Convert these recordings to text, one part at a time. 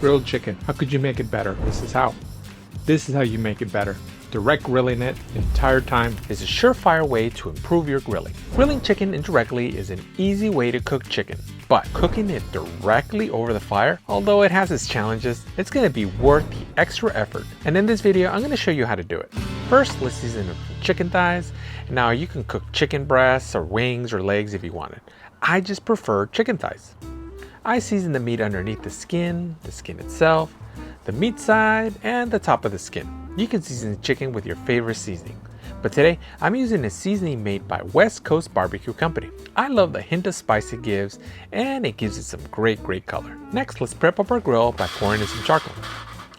grilled chicken. How could you make it better? This is how. This is how you make it better. Direct grilling it the entire time is a surefire way to improve your grilling. Grilling chicken indirectly is an easy way to cook chicken, but cooking it directly over the fire, although it has its challenges, it's going to be worth the extra effort. And in this video, I'm going to show you how to do it. First, let's season it with chicken thighs. Now you can cook chicken breasts or wings or legs if you want it. I just prefer chicken thighs. I season the meat underneath the skin itself, the meat side, and the top of the skin. You can season the chicken with your favorite seasoning, but today I'm using a seasoning made by West Coast Barbecue Company. I love the hint of spice it gives, and it gives it some great color. Next, let's prep up our grill by pouring in some charcoal.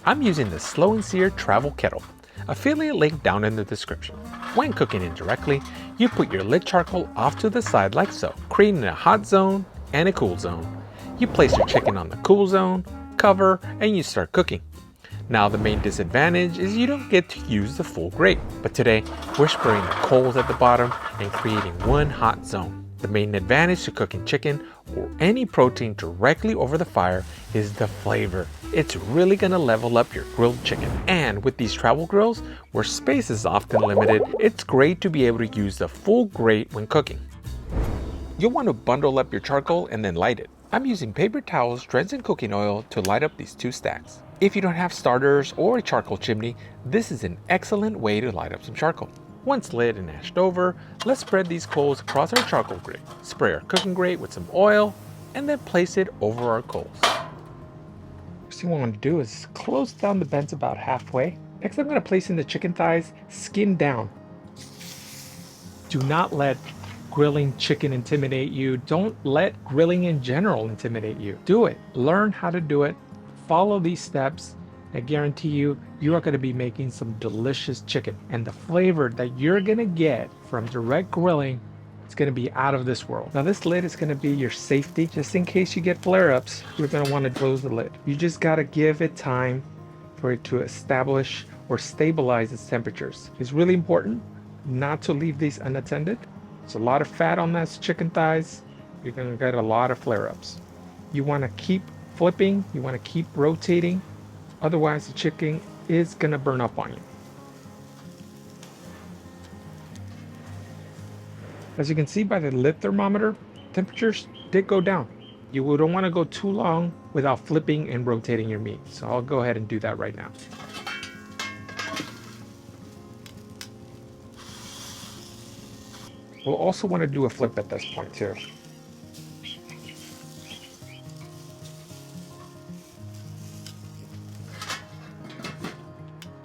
I'm using the Slow and Sear Travel Kettle. Affiliate link down in the description. When cooking indirectly, you put your lit charcoal off to the side like so, creating a hot zone and a cool zone. You place your chicken on the cool zone, cover, and you start cooking. Now the main disadvantage is you don't get to use the full grate, but today we're spraying the coals at the bottom and creating one hot zone. The main advantage to cooking chicken or any protein directly over the fire is the flavor. It's really gonna level up your grilled chicken. And with these travel grills, where space is often limited, it's great to be able to use the full grate when cooking. You'll want to bundle up your charcoal and then light it. I'm using paper towels drenched in cooking oil to light up these two stacks. If you don't have starters or a charcoal chimney, this is an excellent way to light up some charcoal. Once lit and ashed over, let's spread these coals across our charcoal grate. Spray our cooking grate with some oil and then place it over our coals. First thing we want to do is close down the vents about halfway. Next, I'm going to place in the chicken thighs, skin down. Do not let grilling chicken intimidate you. Don't let grilling in general intimidate you. Do it. Learn how to do it. Follow these steps. I guarantee you, you are going to be making some delicious chicken. And the flavor that you're going to get from direct grilling, it's going to be out of this world. Now this lid is going to be your safety. Just in case you get flare-ups, you're going to want to close the lid. You just got to give it time for it to establish or stabilize its temperatures. It's really important not to leave these unattended. There's a lot of fat on those chicken thighs. You're going to get a lot of flare-ups. You want to keep flipping. You want to keep rotating. Otherwise, the chicken is going to burn up on you. As you can see by the lid thermometer, temperatures did go down. You don't want to go too long without flipping and rotating your meat. So I'll go ahead and do that right now. We'll also want to do a flip at this point too.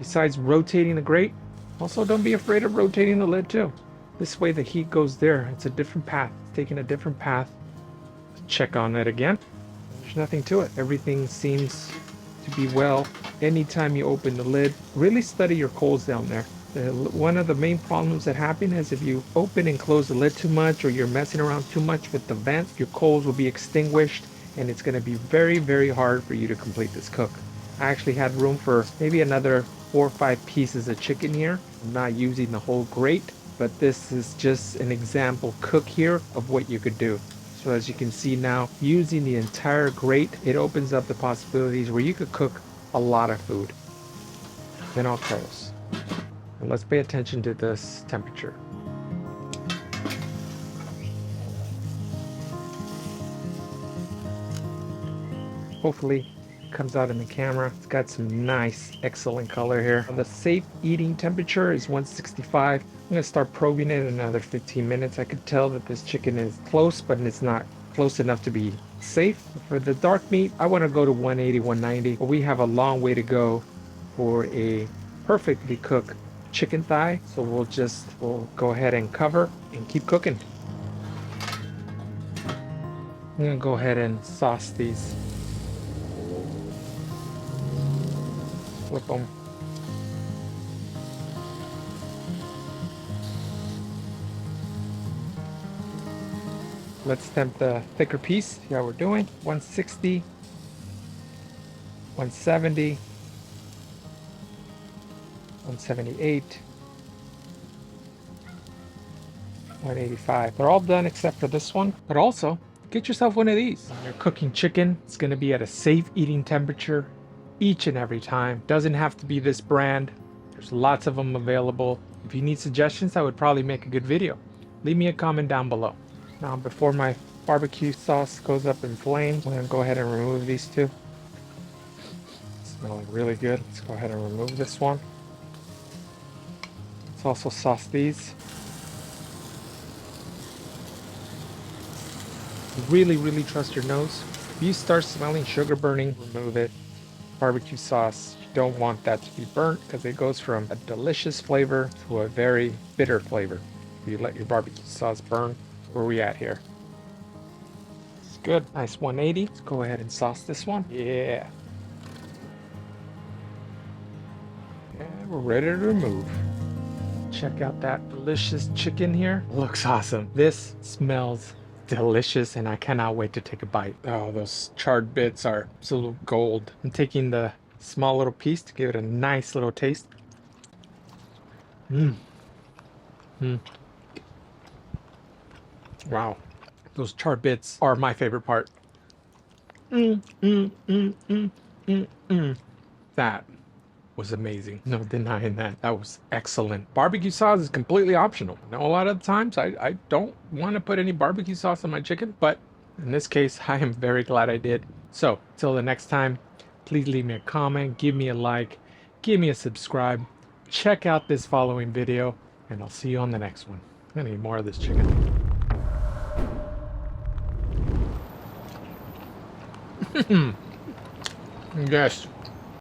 Besides rotating the grate, also don't be afraid of rotating the lid too. This way the heat goes there. It's a different path. It's taking a different path. Check on it again. There's nothing to it. Everything seems to be well. Anytime you open the lid, really study your coals down there. One of the main problems that happen is if you open and close the lid too much or you're messing around too much with the vents, your coals will be extinguished and it's going to be very hard for you to complete this cook. I actually had room for maybe another 4 or 5 pieces of chicken here. I'm not using the whole grate, but this is just an example cook here of what you could do. So as you can see now, using the entire grate, it opens up the possibilities where you could cook a lot of food. Then I'll try this. And let's pay attention to this temperature. Hopefully it comes out in the camera. It's got some nice, excellent color here. The safe eating temperature is 165. I'm gonna start probing it in another 15 minutes. I could tell that this chicken is close, but it's not close enough to be safe. For the dark meat, I wanna go to 180, 190, but we have a long way to go for a perfectly cooked chicken thigh. So we'll go ahead and cover and keep cooking. I'm gonna go ahead and sauce these. Flip them. Let's temp the thicker piece. See how we're doing. 160, 170, 178, 185. They're all done except for this one. But also, get yourself one of these. When you're cooking chicken, it's going to be at a safe eating temperature each and every time. Doesn't have to be this brand. There's lots of them available. If you need suggestions, I would probably make a good video. Leave me a comment down below. Now, before my barbecue sauce goes up in flames, I'm going to go ahead and remove these two. Smelling really good. Let's go ahead and remove this one. Let's also sauce these. Really trust your nose. If you start smelling sugar burning, remove it. Barbecue sauce, you don't want that to be burnt because it goes from a delicious flavor to a very bitter flavor. If you let your barbecue sauce burn, where are we at here? It's good. Nice 180. Let's go ahead and sauce this one. Yeah. And we're ready to remove. Check out that delicious chicken here. Looks awesome. This smells delicious and I cannot wait to take a bite. Oh, those charred bits are absolute gold. I'm taking the small little piece to give it a nice little taste. Wow. Those charred bits are my favorite part. That was amazing. No denying that. That was excellent. Barbecue sauce is completely optional. I know a lot of the times I don't want to put any barbecue sauce on my chicken, but in this case, I am very glad I did. So, till the next time, please leave me a comment, give me a like, give me a subscribe, check out this following video, and I'll see you on the next one. I'm gonna eat more of this chicken. Yes.